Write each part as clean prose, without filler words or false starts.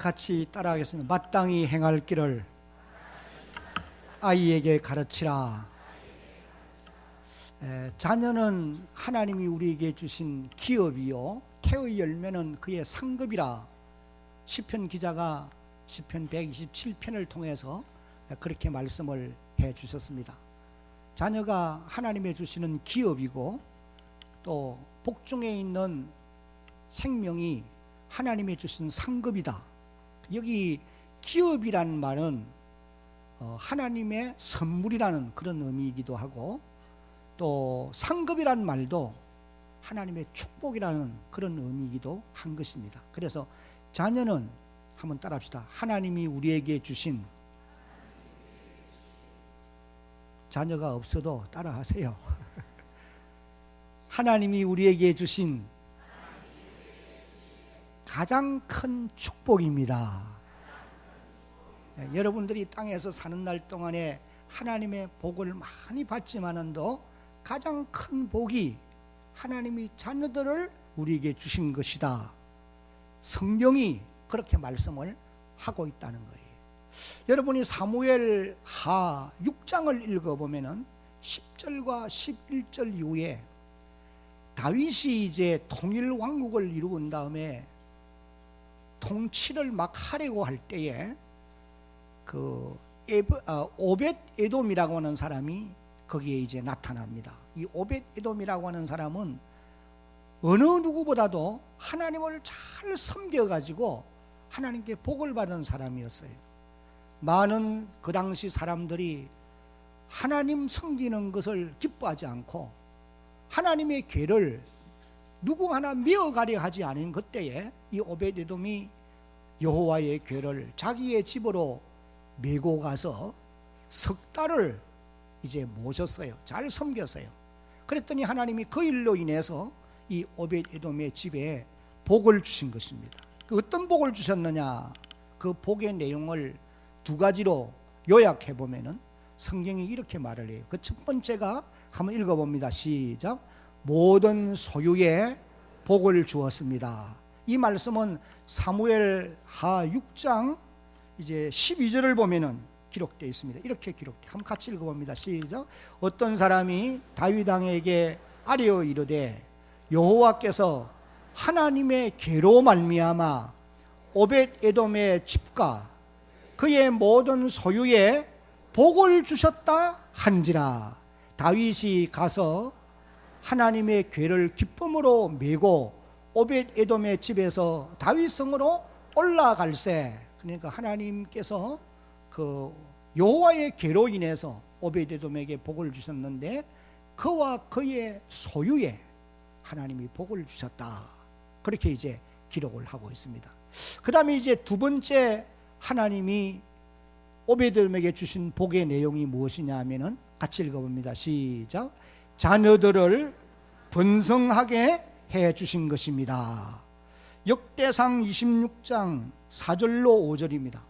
같이 따라하겠습니다. 마땅히 행할 길을 아이에게 가르치라. 자녀는 하나님이 우리에게 주신 기업이요 태의 열매는 그의 상급이라. 시편 기자가 시편 127편을 통해서 그렇게 말씀을 해 주셨습니다. 자녀가 하나님의 주시는 기업이고 또 복중에 있는 생명이 하나님의 주신 상급이다. 여기 기업이란 말은 하나님의 선물이라는 그런 의미이기도 하고, 또 상급이란 말도 하나님의 축복이라는 그런 의미이기도 한 것입니다. 그래서 자녀는 한번 따라합시다. 하나님이 우리에게 주신, 자녀가 없어도 따라하세요. 하나님이 우리에게 주신 가장 큰 축복입니다. 여러분들이 땅에서 사는 날 동안에 하나님의 복을 많이 받지만은도 가장 큰 복이 하나님이 자녀들을 우리에게 주신 것이다. 성경이 그렇게 말씀을 하고 있다는 거예요. 여러분이 사무엘 하 6장을 읽어보면은 10절과 11절 이후에 다윗이 이제 통일 왕국을 이루은 다음에 통치를 막 하려고 할 때에 그 오벳 에돔이라고 하는 사람이 거기에 이제 나타납니다. 이 오벳 에돔이라고 하는 사람은 어느 누구보다도 하나님을 잘 섬겨가지고 하나님께 복을 받은 사람이었어요. 많은 그 당시 사람들이 하나님 섬기는 것을 기뻐하지 않고 하나님의 죄를 누구 하나 메어가려 하지 않은 그때에 이 오벳 에돔이 여호와의 궤를 자기의 집으로 메고 가서 석 달을 이제 모셨어요. 잘 섬겼어요. 그랬더니 하나님이 그 일로 인해서 이 오벳 에돔의 집에 복을 주신 것입니다. 그 어떤 복을 주셨느냐? 그 복의 내용을 두 가지로 요약해 보면은 성경이 이렇게 말을 해요. 그 첫 번째가 한번 읽어봅니다. 시작. 모든 소유에 복을 주었습니다. 이 말씀은 사무엘 하 6장 이제 12절을 보면은 기록되어 있습니다. 이렇게 기록돼. 한번 같이 읽어봅니다. 시작. 어떤 사람이 다윗 왕에게 아뢰어 이르되 여호와께서 하나님의 계로 말미암아 오벳 에돔의 집과 그의 모든 소유에 복을 주셨다 한지라. 다윗이 가서 하나님의 궤를 기쁨으로 메고 오벳 에돔의 집에서 다윗 성으로 올라갈세. 그러니까 하나님께서 그 여호와의 궤로 인해서 오벳 에돔에게 복을 주셨는데 그와 그의 소유에 하나님이 복을 주셨다. 그렇게 이제 기록을 하고 있습니다. 그 다음에 이제 두 번째 하나님이 오벳 에돔에게 주신 복의 내용이 무엇이냐 하면은 같이 읽어봅니다. 시작. 자녀들을 번성하게 해 주신 것입니다. 역대상 26장 4절로 5절입니다.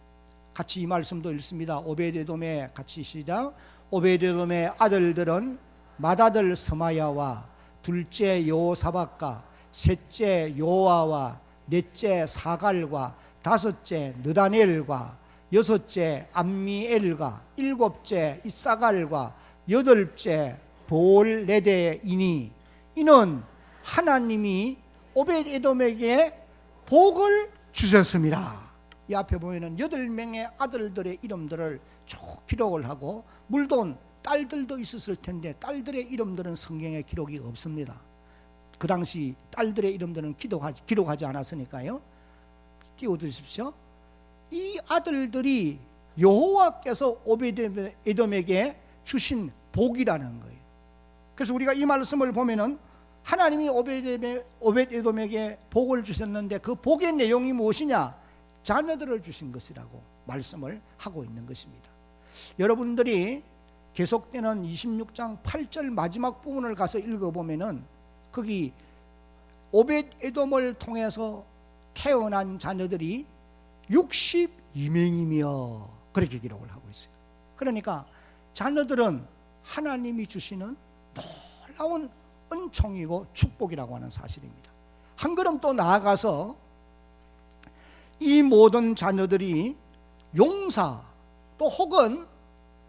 같이 이 말씀도 읽습니다. 오벳 에돔의 같이 시작. 오벳 에돔의 아들들은 맏아들 스마야와 둘째 여호사밧과 셋째 요아와 넷째 사갈과 다섯째 느다넬과 여섯째 암미엘과 일곱째 이사갈과 여덟째 볼레데이니. 이는 하나님이 오벳 에돔에게 복을 주셨습니다. 이 앞에 보면은 8명의 아들들의 이름들을 쭉 기록을 하고, 물론 딸들도 있었을 텐데 딸들의 이름들은 성경에 기록이 없습니다. 그 당시 딸들의 이름들은 기록하지 않았으니까요. 띄워두십시오. 이 아들들이 여호와께서 오벳 에돔에게 주신 복이라는 거예요. 그래서 우리가 이 말씀을 보면은 하나님이 오벳 에돔에게 복을 주셨는데 그 복의 내용이 무엇이냐? 자녀들을 주신 것이라고 말씀을 하고 있는 것입니다. 여러분들이 계속되는 26장 8절 마지막 부분을 가서 읽어보면은 거기 오벳 에돔을 통해서 태어난 자녀들이 62명이며 그렇게 기록을 하고 있어요. 그러니까 자녀들은 하나님이 주시는 놀라운 은총이고 축복이라고 하는 사실입니다. 한 걸음 또 나아가서 이 모든 자녀들이 용사 또 혹은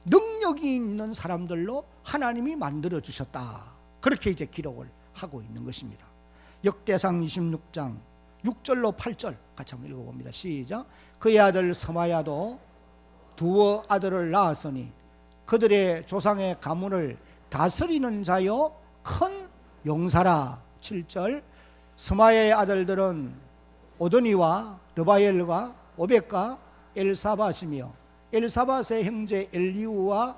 능력이 있는 사람들로 하나님이 만들어 주셨다. 그렇게 이제 기록을 하고 있는 것입니다. 역대상 26장 6절로 8절 같이 한번 읽어봅니다. 시작. 그의 아들 스마야도 두어 아들을 낳았으니 그들의 조상의 가문을 다스리는 자요 큰 용사라. 7절. 스마야의 아들들은 오드니와 르바엘과 오벳과 엘사밧이며 엘사밧의 형제 엘리우와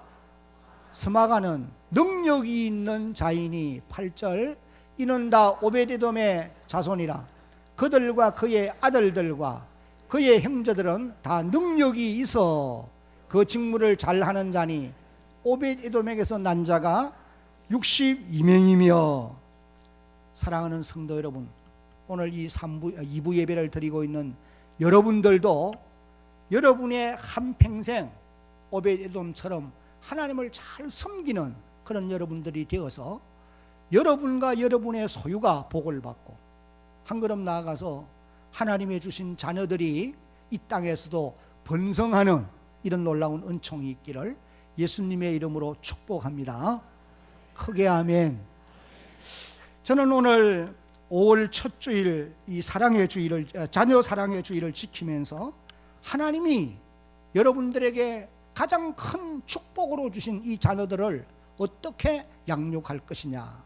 스마가는 능력이 있는 자이니. 8절. 이는 다 오베데돔의 자손이라. 그들과 그의 아들들과 그의 형제들은 다 능력이 있어 그 직무를 잘하는 자니 오벳에돔에게서 난 자가 62명이며. 사랑하는 성도 여러분, 오늘 이 2부 예배를 드리고 있는 여러분들도 여러분의 한평생 오벳에돔처럼 하나님을 잘 섬기는 그런 여러분들이 되어서 여러분과 여러분의 소유가 복을 받고 한 걸음 나아가서 하나님의 주신 자녀들이 이 땅에서도 번성하는 이런 놀라운 은총이 있기를 예수님의 이름으로 축복합니다. 크게 아멘. 저는 오늘 5월 첫 주일 이 사랑의 주일을, 자녀 사랑의 주일을 지키면서 하나님이 여러분들에게 가장 큰 축복으로 주신 이 자녀들을 어떻게 양육할 것이냐,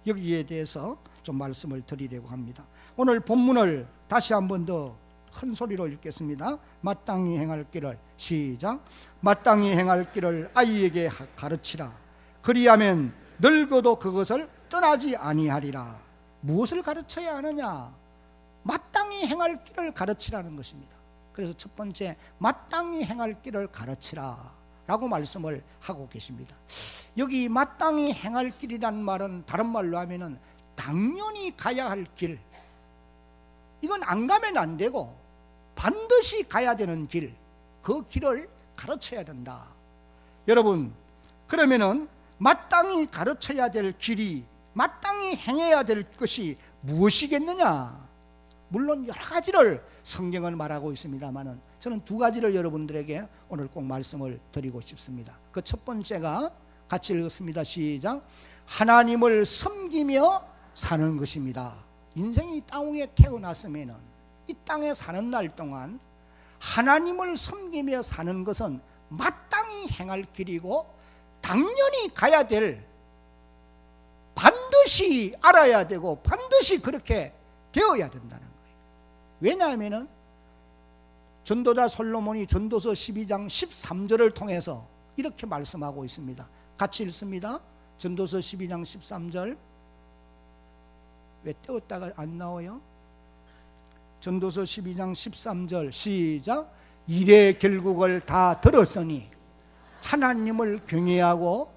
여기에 대해서 좀 말씀을 드리려고 합니다. 오늘 본문을 다시 한 번 더 큰 소리로 읽겠습니다. 마땅히 행할 길을, 시작. 마땅히 행할 길을 아이에게 가르치라. 그리하면 늙어도 그것을 떠나지 아니하리라. 무엇을 가르쳐야 하느냐? 마땅히 행할 길을 가르치라는 것입니다. 그래서 첫 번째, 마땅히 행할 길을 가르치라 라고 말씀을 하고 계십니다. 여기 마땅히 행할 길이란 말은 다른 말로 하면은 당연히 가야 할 길, 이건 안 가면 안 되고 반드시 가야 되는 길, 그 길을 가르쳐야 된다. 여러분, 그러면은 마땅히 가르쳐야 될 길이, 마땅히 행해야 될 것이 무엇이겠느냐? 물론 여러 가지를 성경은 말하고 있습니다만은 저는 두 가지를 여러분들에게 오늘 꼭 말씀을 드리고 싶습니다. 그 첫 번째가 같이 읽었습니다. 시작. 하나님을 섬기며 사는 것입니다. 인생이 이 땅 위에 태어났으면은 이 땅에 사는 날 동안 하나님을 섬기며 사는 것은 마땅히 행할 길이고 당연히 가야 될, 반드시 알아야 되고 반드시 그렇게 되어야 된다는 거예요. 왜냐하면 전도자 솔로몬이 전도서 12장 13절을 통해서 이렇게 말씀하고 있습니다. 같이 읽습니다. 전도서 12장 13절. 왜 떼었다가 안 나와요? 전도서 12장 13절 시작. 일의 결국을 다 들었으니 하나님을 경외하고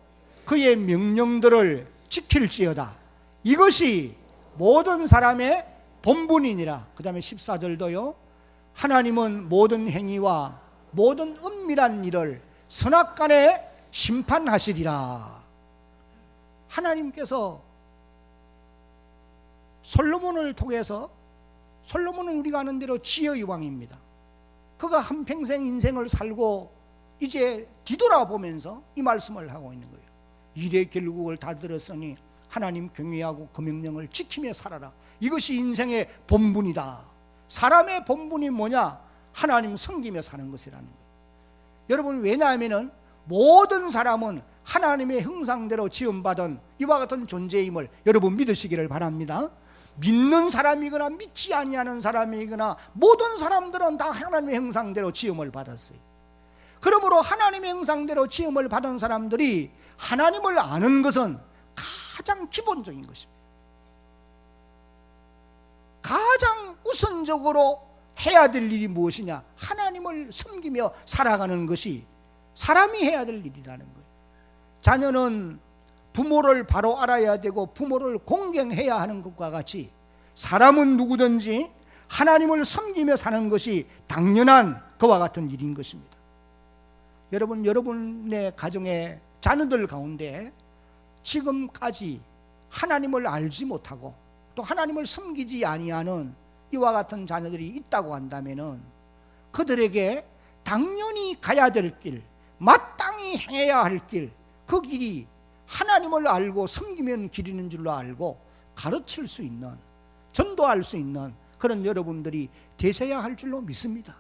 그의 명령들을 지킬지어다. 이것이 모든 사람의 본분이니라. 그 다음에 14절도요. 하나님은 모든 행위와 모든 은밀한 일을 선악간에 심판하시리라. 하나님께서 솔로몬을 통해서, 솔로몬은 우리가 아는 대로 지혜의 왕입니다. 그가 한평생 인생을 살고 이제 뒤돌아보면서 이 말씀을 하고 있는 거예요. 일의 결국을 다 들었으니 하나님 경외하고 그 명령을 지키며 살아라. 이것이 인생의 본분이다. 사람의 본분이 뭐냐? 하나님 섬기며 사는 것이라는 거예요. 여러분, 왜냐하면 모든 사람은 하나님의 형상대로 지음받은 이와 같은 존재임을 여러분 믿으시기를 바랍니다. 믿는 사람이거나 믿지 아니하는 사람이거나 모든 사람들은 다 하나님의 형상대로 지음을 받았어요. 그러므로 하나님의 형상대로 지음을 받은 사람들이 하나님을 아는 것은 가장 기본적인 것입니다. 가장 우선적으로 해야 될 일이 무엇이냐? 하나님을 섬기며 살아가는 것이 사람이 해야 될 일이라는 거예요. 자녀는 부모를 바로 알아야 되고 부모를 공경해야 하는 것과 같이 사람은 누구든지 하나님을 섬기며 사는 것이 당연한 그와 같은 일인 것입니다. 여러분, 여러분의 가정의 자녀들 가운데 지금까지 하나님을 알지 못하고 또 하나님을 섬기지 아니하는 이와 같은 자녀들이 있다고 한다면은 그들에게 당연히 가야 될 길, 마땅히 행해야 할 길, 그 길이 하나님을 알고 섬기면 길이는 줄로 알고 가르칠 수 있는, 전도할 수 있는 그런 여러분들이 되셔야 할 줄로 믿습니다.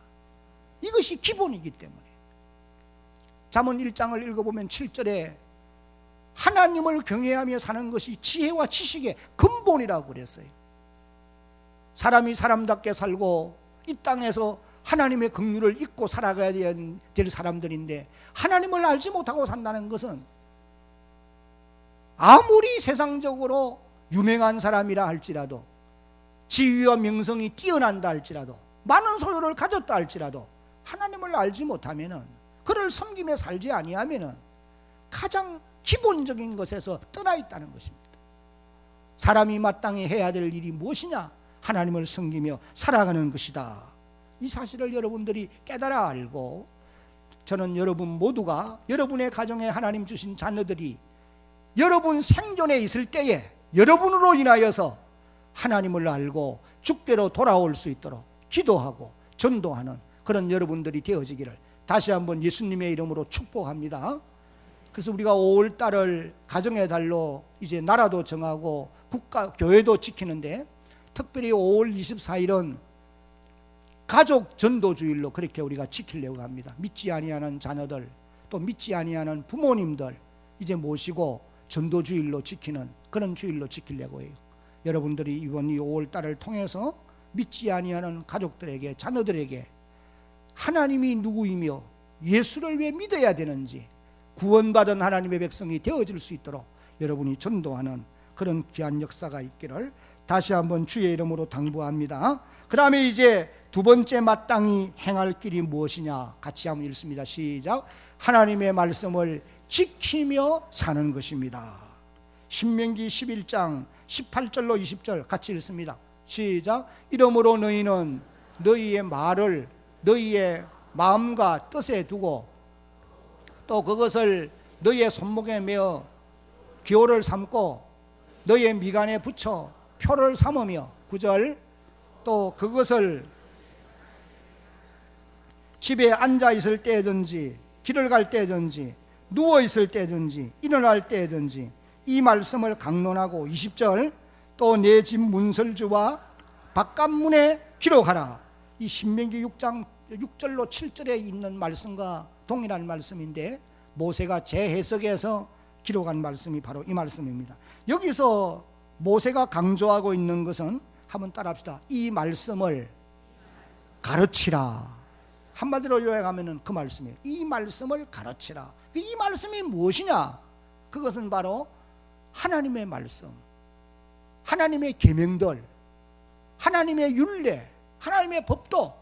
이것이 기본이기 때문에. 잠언 1장을 읽어보면 7절에 하나님을 경외하며 사는 것이 지혜와 지식의 근본이라고 그랬어요. 사람이 사람답게 살고 이 땅에서 하나님의 긍휼을 잊고 살아가야 될 사람들인데, 하나님을 알지 못하고 산다는 것은 아무리 세상적으로 유명한 사람이라 할지라도, 지위와 명성이 뛰어난다 할지라도, 많은 소유를 가졌다 할지라도 하나님을 알지 못하면은, 그를 섬기며 살지 아니하면은 가장 기본적인 것에서 떠나 있다는 것입니다. 사람이 마땅히 해야 될 일이 무엇이냐? 하나님을 섬기며 살아가는 것이다. 이 사실을 여러분들이 깨달아 알고, 저는 여러분 모두가, 여러분의 가정에 하나님 주신 자녀들이 여러분 생존에 있을 때에 여러분으로 인하여서 하나님을 알고 주께로 돌아올 수 있도록 기도하고 전도하는 그런 여러분들이 되어지기를 다시 한번 예수님의 이름으로 축복합니다. 그래서 우리가 5월 달을 가정의 달로 이제 나라도 정하고 국가, 교회도 지키는데, 특별히 5월 24일은 가족 전도주일로 그렇게 우리가 지키려고 합니다. 믿지 아니하는 자녀들, 또 믿지 아니하는 부모님들 이제 모시고 전도주일로 지키는 그런 주일로 지키려고 해요. 여러분들이 이번 이 5월 달을 통해서 믿지 아니하는 가족들에게, 자녀들에게 하나님이 누구이며 예수를 왜 믿어야 되는지, 구원받은 하나님의 백성이 되어질 수 있도록 여러분이 전도하는 그런 귀한 역사가 있기를 다시 한번 주의 이름으로 당부합니다. 그 다음에 이제 두 번째 마땅히 행할 길이 무엇이냐? 같이 한번 읽습니다. 시작. 하나님의 말씀을 지키며 사는 것입니다. 신명기 11장 18절로 20절 같이 읽습니다. 시작. 이러므로 너희는 너희의 말을 너희의 마음과 뜻에 두고 또 그것을 너희의 손목에 메어 기호를 삼고 너희의 미간에 붙여 표를 삼으며, 9절, 또 그것을 집에 앉아 있을 때든지 길을 갈 때든지 누워 있을 때든지 일어날 때든지 이 말씀을 강론하고, 20절, 또 내 집 문설주와 바깥문에 기록하라. 이 신명기 6장 6절로 7절에 있는 말씀과 동일한 말씀인데, 모세가 재해석해서 기록한 말씀이 바로 이 말씀입니다. 여기서 모세가 강조하고 있는 것은, 한번 따라합시다. 이 말씀을 가르치라. 한마디로 요약하면 그 말씀이에요. 이 말씀을 가르치라. 이 말씀이 무엇이냐? 그것은 바로 하나님의 말씀, 하나님의 계명들, 하나님의 율례, 하나님의 법도,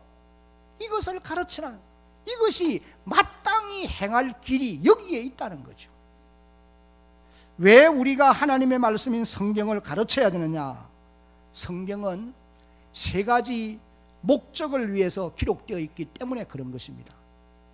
이것을 가르치라. 이것이 마땅히 행할 길이 여기에 있다는 거죠. 왜 우리가 하나님의 말씀인 성경을 가르쳐야 되느냐? 성경은 세 가지 목적을 위해서 기록되어 있기 때문에 그런 것입니다.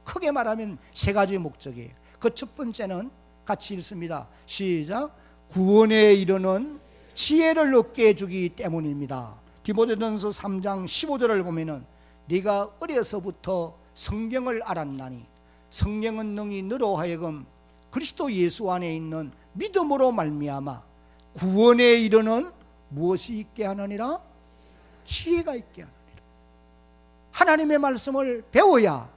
크게 말하면 세 가지 목적이에요. 그 첫 번째는 같이 읽습니다. 시작. 구원에 이르는 지혜를 얻게 해주기 때문입니다. 디모데전서 3장 15절을 보면은 네가 어려서부터 성경을 알았나니 성령은 능히 너로 하여금 그리스도 예수 안에 있는 믿음으로 말미암아 구원에 이르는 무엇이 있게 하느니라? 지혜가 있게 하느니라. 하나님의 말씀을 배워야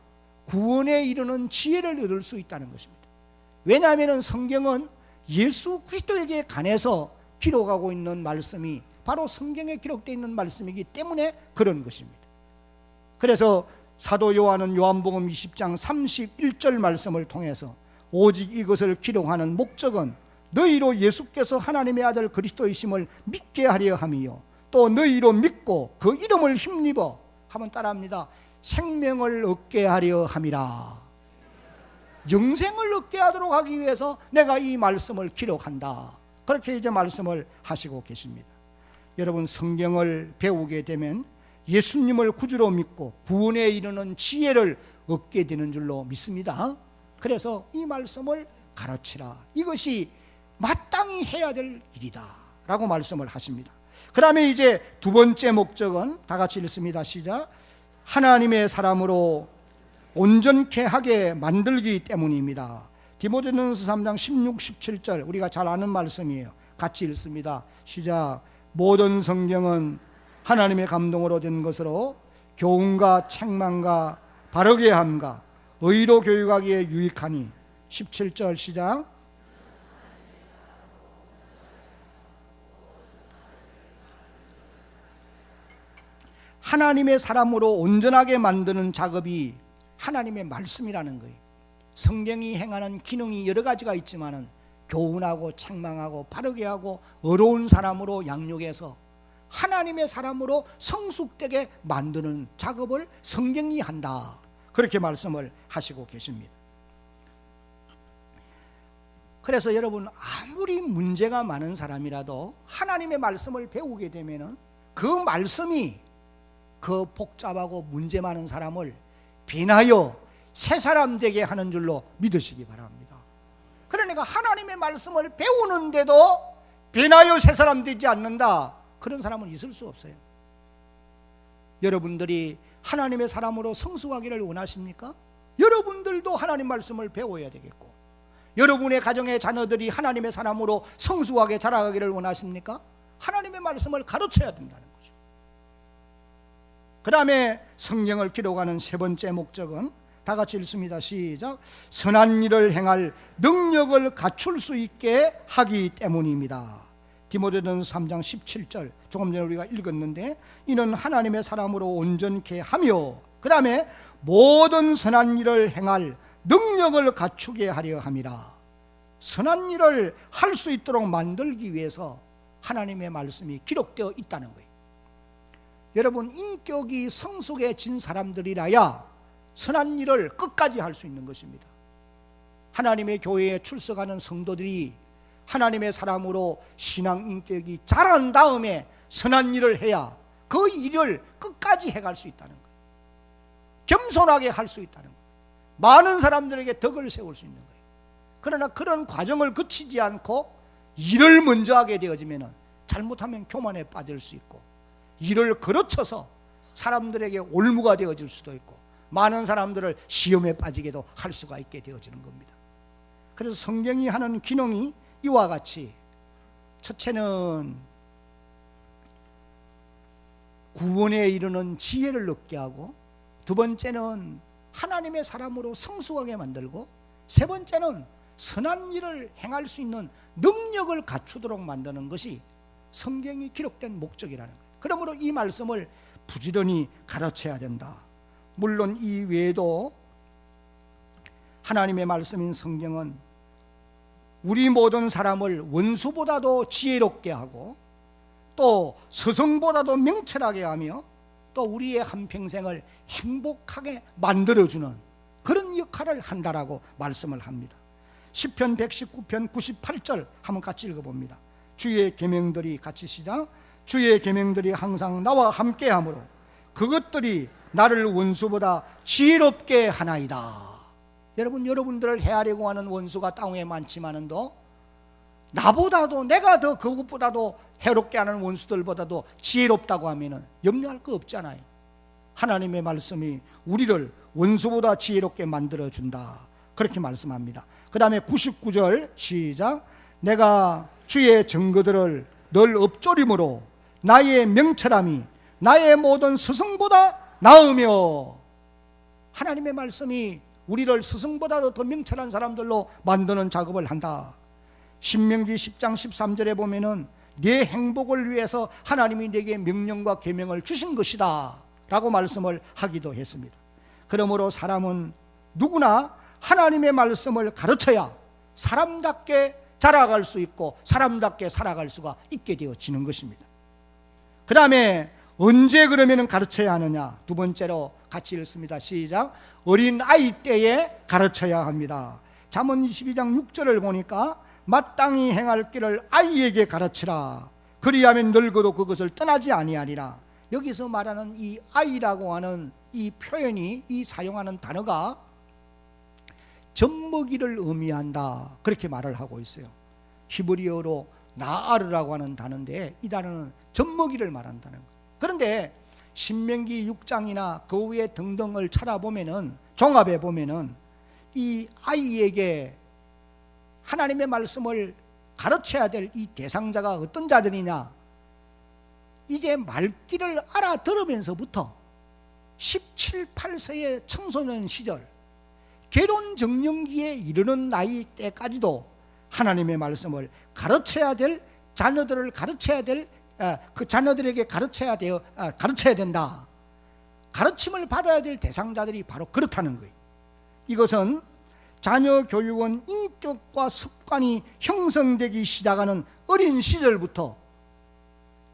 구원에 이르는 지혜를 얻을 수 있다는 것입니다. 왜냐하면 성경은 예수 그리스도에게 관해서 기록하고 있는 말씀이 바로 성경에 기록되어 있는 말씀이기 때문에 그런 것입니다. 그래서 사도 요한은 요한복음 20장 31절 말씀을 통해서 오직 이것을 기록하는 목적은 너희로 예수께서 하나님의 아들 그리스도이심을 믿게 하려 함이요 또 너희로 믿고 그 이름을 힘입어, 한번 따라합니다, 생명을 얻게 하려 함이라. 영생을 얻게 하도록 하기 위해서 내가 이 말씀을 기록한다. 그렇게 이제 말씀을 하시고 계십니다. 여러분, 성경을 배우게 되면 예수님을 구주로 믿고 구원에 이르는 지혜를 얻게 되는 줄로 믿습니다. 그래서 이 말씀을 가르치라. 이것이 마땅히 해야 될 일이다 라고 말씀을 하십니다. 그 다음에 이제 두 번째 목적은 다 같이 읽습니다. 시작. 하나님의 사람으로 온전케 하게 만들기 때문입니다. 디모데전서 3장 16, 17절 우리가 잘 아는 말씀이에요. 같이 읽습니다. 시작. 모든 성경은 하나님의 감동으로 된 것으로 교훈과 책망과 바르게 함과 의로 교육하기에 유익하니. 17절 시작. 하나님의 사람으로 온전하게 만드는 작업이 하나님의 말씀이라는 거예요. 성경이 행하는 기능이 여러 가지가 있지만은 교훈하고 책망하고 바르게 하고 어려운 사람으로 양육해서 하나님의 사람으로 성숙되게 만드는 작업을 성경이 한다. 그렇게 말씀을 하시고 계십니다. 그래서 여러분, 아무리 문제가 많은 사람이라도 하나님의 말씀을 배우게 되면은 그 말씀이 그 복잡하고 문제 많은 사람을 변하여 새 사람 되게 하는 줄로 믿으시기 바랍니다. 그러니까 하나님의 말씀을 배우는데도 변하여 새 사람 되지 않는다, 그런 사람은 있을 수 없어요. 여러분들이 하나님의 사람으로 성숙하기를 원하십니까? 여러분들도 하나님 말씀을 배워야 되겠고, 여러분의 가정의 자녀들이 하나님의 사람으로 성숙하게 자라가기를 원하십니까? 하나님의 말씀을 가르쳐야 된다는 거죠. 그 다음에 성경을 기록하는 세 번째 목적은 다 같이 읽습니다. 시작. 선한 일을 행할 능력을 갖출 수 있게 하기 때문입니다. 디모데전서 3장 17절 조금 전에 우리가 읽었는데, 이는 하나님의 사람으로 온전케 하며 그 다음에 모든 선한 일을 행할 능력을 갖추게 하려 함이라. 선한 일을 할 수 있도록 만들기 위해서 하나님의 말씀이 기록되어 있다는 거예요. 여러분, 인격이 성숙해진 사람들이라야 선한 일을 끝까지 할 수 있는 것입니다. 하나님의 교회에 출석하는 성도들이 하나님의 사람으로 신앙 인격이 자란 다음에 선한 일을 해야 그 일을 끝까지 해갈 수 있다는 거예요. 겸손하게 할 수 있다는 거예요. 많은 사람들에게 덕을 세울 수 있는 거예요. 그러나 그런 과정을 거치지 않고 일을 먼저 하게 되어지면 잘못하면 교만에 빠질 수 있고, 일을 거르쳐서 사람들에게 올무가 되어질 수도 있고, 많은 사람들을 시험에 빠지게도 할 수가 있게 되어지는 겁니다. 그래서 성경이 하는 기능이 이와 같이, 첫째는 구원에 이르는 지혜를 얻게 하고, 두 번째는 하나님의 사람으로 성숙하게 만들고, 세 번째는 선한 일을 행할 수 있는 능력을 갖추도록 만드는 것이 성경이 기록된 목적이라는 거예요. 그러므로 이 말씀을 부지런히 가르쳐야 된다. 물론 이 외에도 하나님의 말씀인 성경은 우리 모든 사람을 원수보다도 지혜롭게 하고, 또 스승보다도 명철하게 하며, 또 우리의 한평생을 행복하게 만들어주는 그런 역할을 한다라고 말씀을 합니다. 시편 119편 98절 한번 같이 읽어봅니다. 주의 계명들이, 같이 시작. 주의 계명들이 항상 나와 함께하므로 그것들이 나를 원수보다 지혜롭게 하나이다. 여러분, 여러분들을 해하려고 하는 원수가 땅에 많지만은도 나보다도, 내가 더 그것보다도 해롭게 하는 원수들보다도 지혜롭다고 하면은 염려할 거 없잖아요. 하나님의 말씀이 우리를 원수보다 지혜롭게 만들어준다, 그렇게 말씀합니다. 그 다음에 99절 시작. 내가 주의 증거들을 늘 엎조림으로 나의 명철함이 나의 모든 스승보다 나으며, 하나님의 말씀이 우리를 스승보다도 더 명철한 사람들로 만드는 작업을 한다. 신명기 10장 13절에 보면은 내 행복을 위해서 하나님이 내게 명령과 계명을 주신 것이다 라고 말씀을 하기도 했습니다. 그러므로 사람은 누구나 하나님의 말씀을 가르쳐야 사람답게 자라갈 수 있고 사람답게 살아갈 수가 있게 되어지는 것입니다. 그 다음에 언제 그러면 가르쳐야 하느냐? 두 번째로 같이 읽습니다. 시작. 어린 아이 때에 가르쳐야 합니다. 잠언 22장 6절을 보니까 마땅히 행할 길을 아이에게 가르치라. 그리하면 늙어도 그것을 떠나지 아니하리라. 여기서 말하는 이 아이라고 하는 이 표현이, 이 사용하는 단어가 젖먹이를 의미한다, 그렇게 말을 하고 있어요. 히브리어로 나아르라고 하는 단어인데, 이 단어는 젖먹이를 말한다는 거예요. 그런데 신명기 6장이나 그 외 등등을 찾아보면은, 종합해 보면은 이 아이에게 하나님의 말씀을 가르쳐야 될 이 대상자가 어떤 자들이냐, 이제 말귀를 알아들으면서부터 17, 18세의 청소년 시절, 결혼 정년기에 이르는 나이 때까지도 하나님의 말씀을 가르쳐야 될 자녀들을 가르쳐야 될 그 자녀들에게 가르쳐야 된다. 가르침을 받아야 될 대상자들이 바로 그렇다는 거예요. 이것은 자녀 교육은 인격과 습관이 형성되기 시작하는 어린 시절부터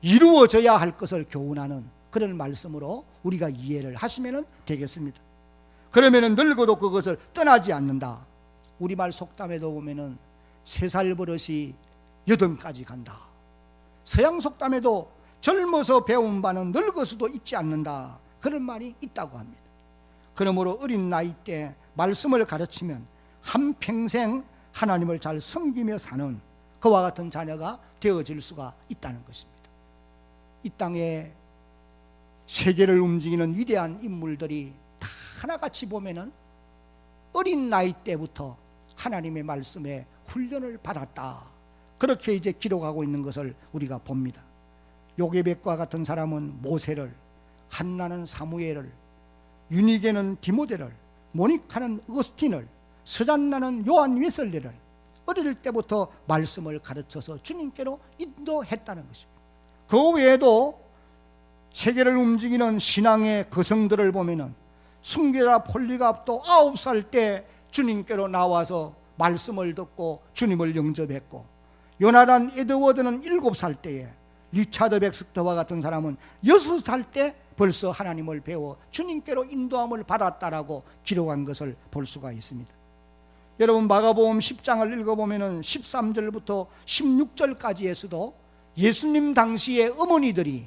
이루어져야 할 것을 교훈하는 그런 말씀으로 우리가 이해를 하시면 되겠습니다. 그러면 늙어도 그것을 떠나지 않는다. 우리말 속담에도 보면은 3살 버릇이 8까지 간다. 서양 속담에도 젊어서 배운 바는 늙어서도 잊지 않는다. 그런 말이 있다고 합니다. 그러므로 어린 나이 때 말씀을 가르치면 한평생 하나님을 잘 섬기며 사는 그와 같은 자녀가 되어질 수가 있다는 것입니다. 이 땅에 세계를 움직이는 위대한 인물들이 다 하나같이 보면은 어린 나이 때부터 하나님의 말씀에 훈련을 받았다. 그렇게 이제 기록하고 있는 것을 우리가 봅니다. 요게벳과 같은 사람은 모세를, 한나는 사무엘을, 유니게는 디모데를, 모니카는 어거스틴을, 서잔나는 요한 웨슬리를 어릴 때부터 말씀을 가르쳐서 주님께로 인도했다는 것입니다. 그 외에도 세계를 움직이는 신앙의 거성들을 보면은 순교자 폴리갑도 9살 때 주님께로 나와서 말씀을 듣고 주님을 영접했고, 요나단 에드워드는 7살 때에, 리차드 백스터와 같은 사람은 6살 때 벌써 하나님을 배워 주님께로 인도함을 받았다라고 기록한 것을 볼 수가 있습니다. 여러분, 마가복음 10장을 읽어보면 13절부터 16절까지에서도 예수님 당시의 어머니들이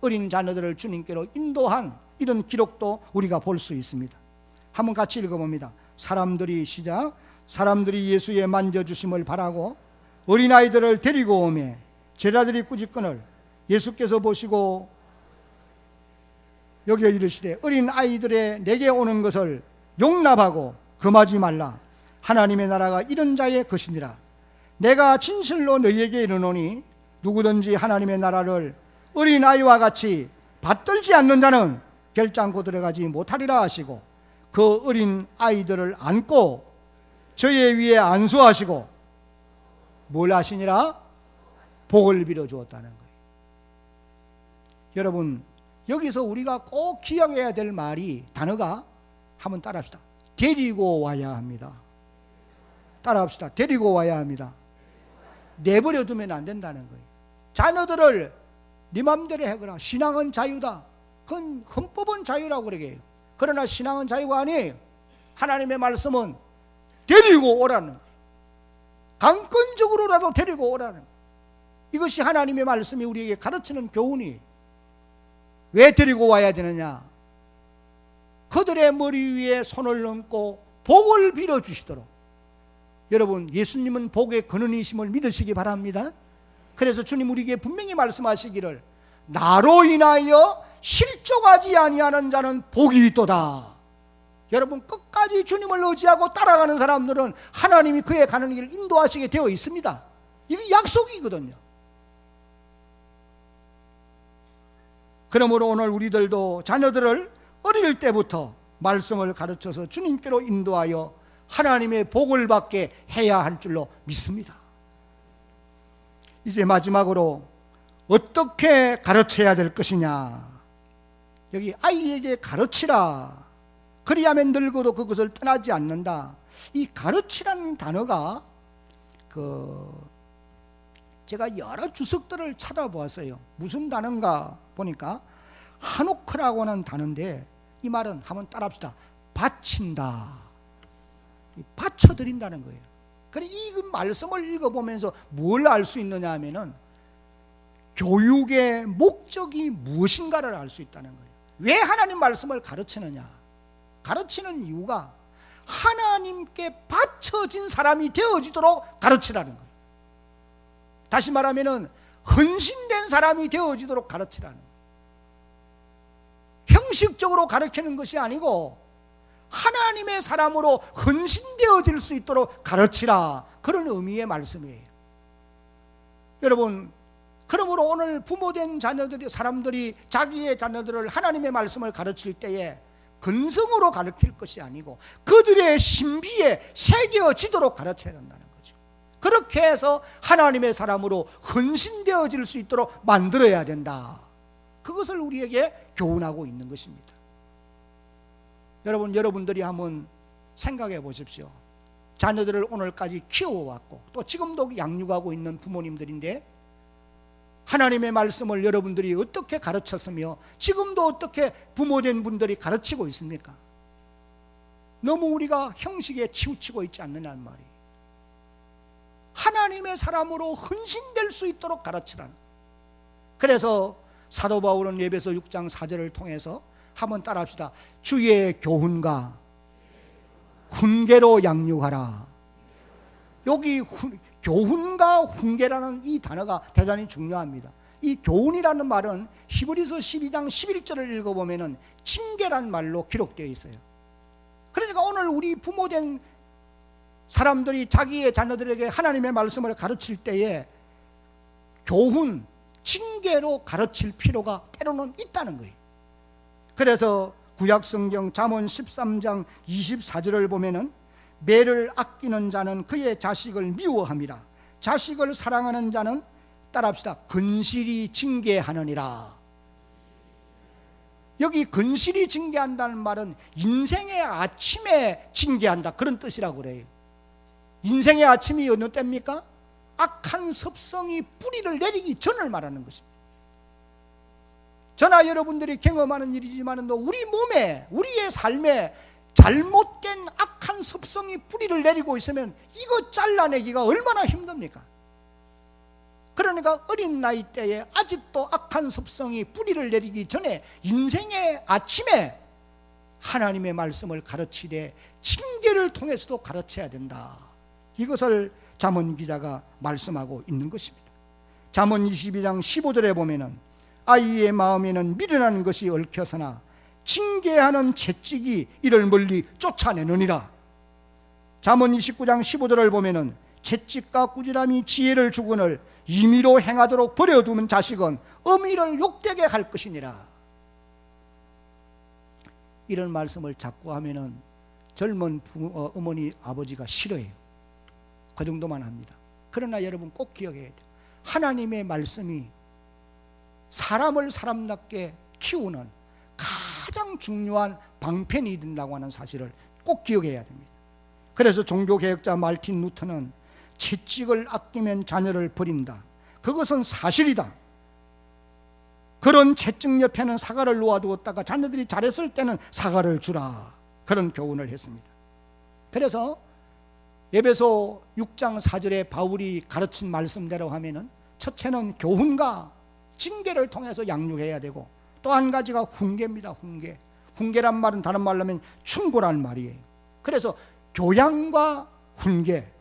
어린 자녀들을 주님께로 인도한 이런 기록도 우리가 볼 수 있습니다. 한번 같이 읽어봅니다. 사람들이 예수의 만져주심을 바라고 어린아이들을 데리고 오매 제자들이 꾸짖거늘 예수께서 보시고 여기에 이르시되 어린아이들의 내게 오는 것을 용납하고 금하지 말라. 하나님의 나라가 이런 자의 것이니라. 내가 진실로 너희에게 이르노니 누구든지 하나님의 나라를 어린아이와 같이 받들지 않는 자는 결단코 들어가지 못하리라 하시고, 그 어린아이들을 안고 저의 위에 안수하시고 뭘 하시니라? 복을 빌어 주었다는 거예요. 여러분, 여기서 우리가 꼭 기억해야 될 말이, 단어가, 한번 따라합시다. 데리고 와야 합니다. 따라합시다. 데리고 와야 합니다. 내버려 두면 안 된다는 거예요. 자녀들을 네 맘대로 해거라. 신앙은 자유다. 그건 헌법은 자유라고 그러게요. 그러나 신앙은 자유가 아니에요. 하나님의 말씀은 데리고 오라는 거예요. 강권적으로라도 데리고 오라는 거예요. 이것이 하나님의 말씀이 우리에게 가르치는 교훈이. 왜 데리고 와야 되느냐? 그들의 머리 위에 손을 얹고 복을 빌어주시도록. 여러분, 예수님은 복의 근원이심을 믿으시기 바랍니다. 그래서 주님 우리에게 분명히 말씀하시기를, 나로 인하여 실족하지 아니하는 자는 복이 있도다. 여러분, 끝까지 주님을 의지하고 따라가는 사람들은 하나님이 그의 가는 길을 인도하시게 되어 있습니다. 이게 약속이거든요. 그러므로 오늘 우리들도 자녀들을 어릴 때부터 말씀을 가르쳐서 주님께로 인도하여 하나님의 복을 받게 해야 할 줄로 믿습니다. 이제 마지막으로 어떻게 가르쳐야 될 것이냐. 여기 아이에게 가르치라. 그리하면 늙어도 그것을 떠나지 않는다. 이 가르치라는 단어가 제가 여러 주석들을 찾아보았어요. 무슨 단어인가 보니까 하노크라고 하는 단어인데, 이 말은 한번 따라합시다. 바친다. 바쳐드린다는 거예요. 그래, 이 말씀을 읽어보면서 뭘 알 수 있느냐 하면은 교육의 목적이 무엇인가를 알 수 있다는 거예요. 왜 하나님 말씀을 가르치느냐? 가르치는 이유가 하나님께 바쳐진 사람이 되어지도록 가르치라는 거예요. 다시 말하면은 헌신된 사람이 되어지도록 가르치라는 거예요. 형식적으로 가르치는 것이 아니고 하나님의 사람으로 헌신되어질 수 있도록 가르치라, 그런 의미의 말씀이에요. 여러분, 그러므로 오늘 부모된 자녀들이, 사람들이 자기의 자녀들을 하나님의 말씀을 가르칠 때에 근성으로 가르칠 것이 아니고 그들의 신비에 새겨지도록 가르쳐야 된다는 거죠. 그렇게 해서 하나님의 사람으로 헌신되어질 수 있도록 만들어야 된다, 그것을 우리에게 교훈하고 있는 것입니다. 여러분, 여러분들이 한번 생각해 보십시오. 자녀들을 오늘까지 키워왔고 또 지금도 양육하고 있는 부모님들인데 하나님의 말씀을 여러분들이 어떻게 가르쳤으며 지금도 어떻게 부모된 분들이 가르치고 있습니까? 너무 우리가 형식에 치우치고 있지 않느냐는 말이에요. 하나님의 사람으로 헌신될 수 있도록 가르치라는 거예요. 그래서 사도 바울은 에베소 6장 4절을 통해서 한번 따라합시다. 주의 교훈과 훈계로 양육하라. 여기 교훈과 훈계라는 이 단어가 대단히 중요합니다. 이 교훈이라는 말은 히브리서 12장 11절을 읽어보면 징계란 말로 기록되어 있어요. 그러니까 오늘 우리 부모된 사람들이 자기의 자녀들에게 하나님의 말씀을 가르칠 때에 교훈, 징계로 가르칠 필요가 때로는 있다는 거예요. 그래서 구약성경 잠언 13장 24절을 보면은 매를 아끼는 자는 그의 자식을 미워함이라, 자식을 사랑하는 자는, 따라합시다, 근실이 징계하느니라. 여기 근실이 징계한다는 말은 인생의 아침에 징계한다, 그런 뜻이라고 그래요. 인생의 아침이 어느 때입니까? 악한 습성이 뿌리를 내리기 전을 말하는 것입니다. 저나 여러분들이 경험하는 일이지만 우리 몸에, 우리의 삶에 잘못된 악한 습성이 뿌리를 내리고 있으면 이거 잘라내기가 얼마나 힘듭니까? 그러니까 어린 나이 때에 아직도 악한 습성이 뿌리를 내리기 전에 인생의 아침에 하나님의 말씀을 가르치되 징계를 통해서도 가르쳐야 된다, 이것을 잠언 기자가 말씀하고 있는 것입니다. 잠언 22장 15절에 보면은 아이의 마음에는 미련한 것이 얽혀서나 징계하는 채찍이 이를 멀리 쫓아내느니라. 잠언 29장 15절을 보면은 채찍과 꾸지람이 지혜를 주거늘 임의로 행하도록 버려두면 자식은 어미를 욕되게 할 것이니라. 이런 말씀을 자꾸 하면은 젊은 어머니 아버지가 싫어해요. 그 정도만 합니다. 그러나 여러분 꼭 기억해야 돼요. 하나님의 말씀이 사람을 사람답게 키우는 가장 중요한 방편이 된다고 하는 사실을 꼭 기억해야 됩니다. 그래서 종교개혁자 말틴 루터는 채찍을 아끼면 자녀를 버린다, 그것은 사실이다. 그런 채찍 옆에는 사과를 놓아두었다가 자녀들이 잘했을 때는 사과를 주라, 그런 교훈을 했습니다. 그래서 에베소 6장 4절에 바울이 가르친 말씀대로 하면은 첫째는 교훈과 징계를 통해서 양육해야 되고 또 한 가지가 훈계입니다. 훈계란 말은 다른 말로 하면 충고란 말이에요. 그래서 교양과 훈계,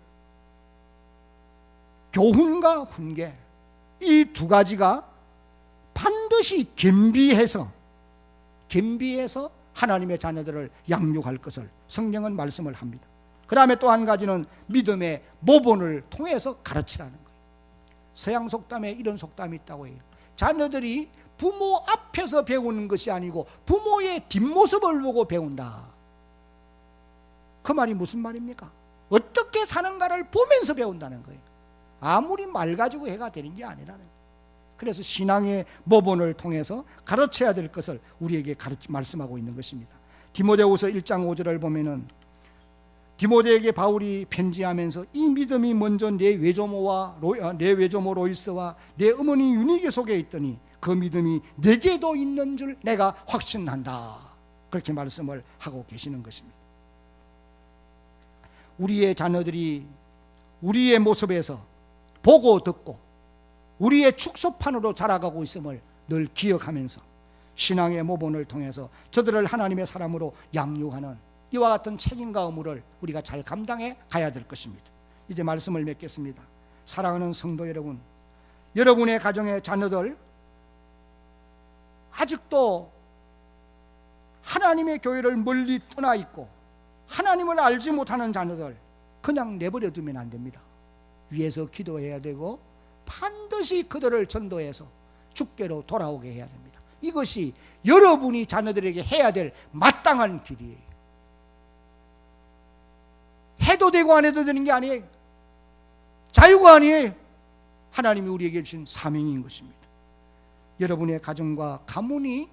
교훈과 훈계, 이 두 가지가 반드시 겸비해서 하나님의 자녀들을 양육할 것을 성경은 말씀을 합니다. 그 다음에 또 한 가지는 믿음의 모본을 통해서 가르치라는 거예요. 서양 속담에 이런 속담이 있다고 해요. 자녀들이 부모 앞에서 배우는 것이 아니고 부모의 뒷모습을 보고 배운다. 그 말이 무슨 말입니까? 어떻게 사는가를 보면서 배운다는 거예요. 아무리 말 가지고 해가 되는 게 아니라는 거예요. 그래서 신앙의 모본을 통해서 가르쳐야 될 것을 우리에게 말씀하고 있는 것입니다. 디모데후서 1장 5절을 보면은 디모데에게 바울이 편지하면서 이 믿음이 먼저 내 외조모 로이스와 내 어머니 유니게 속에 있더니 그 믿음이 내게도 있는 줄 내가 확신한다, 그렇게 말씀을 하고 계시는 것입니다. 우리의 자녀들이 우리의 모습에서 보고 듣고 우리의 축소판으로 자라가고 있음을 늘 기억하면서 신앙의 모본을 통해서 저들을 하나님의 사람으로 양육하는 이와 같은 책임과 의무를 우리가 잘 감당해 가야 될 것입니다. 이제 말씀을 맺겠습니다. 사랑하는 성도 여러분, 여러분의 가정의 자녀들 아직도 하나님의 교회를 멀리 떠나 있고 하나님을 알지 못하는 자녀들 그냥 내버려 두면 안 됩니다. 위에서 기도해야 되고 반드시 그들을 전도해서 주께로 돌아오게 해야 됩니다. 이것이 여러분이 자녀들에게 해야 될 마땅한 길이에요. 해도 되고 안 해도 되는 게 아니에요. 자유가 아니에요. 하나님이 우리에게 주신 사명인 것입니다. 여러분의 가정과 가문이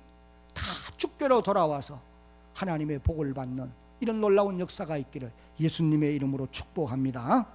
다 주께로 돌아와서 하나님의 복을 받는 이런 놀라운 역사가 있기를 예수님의 이름으로 축복합니다.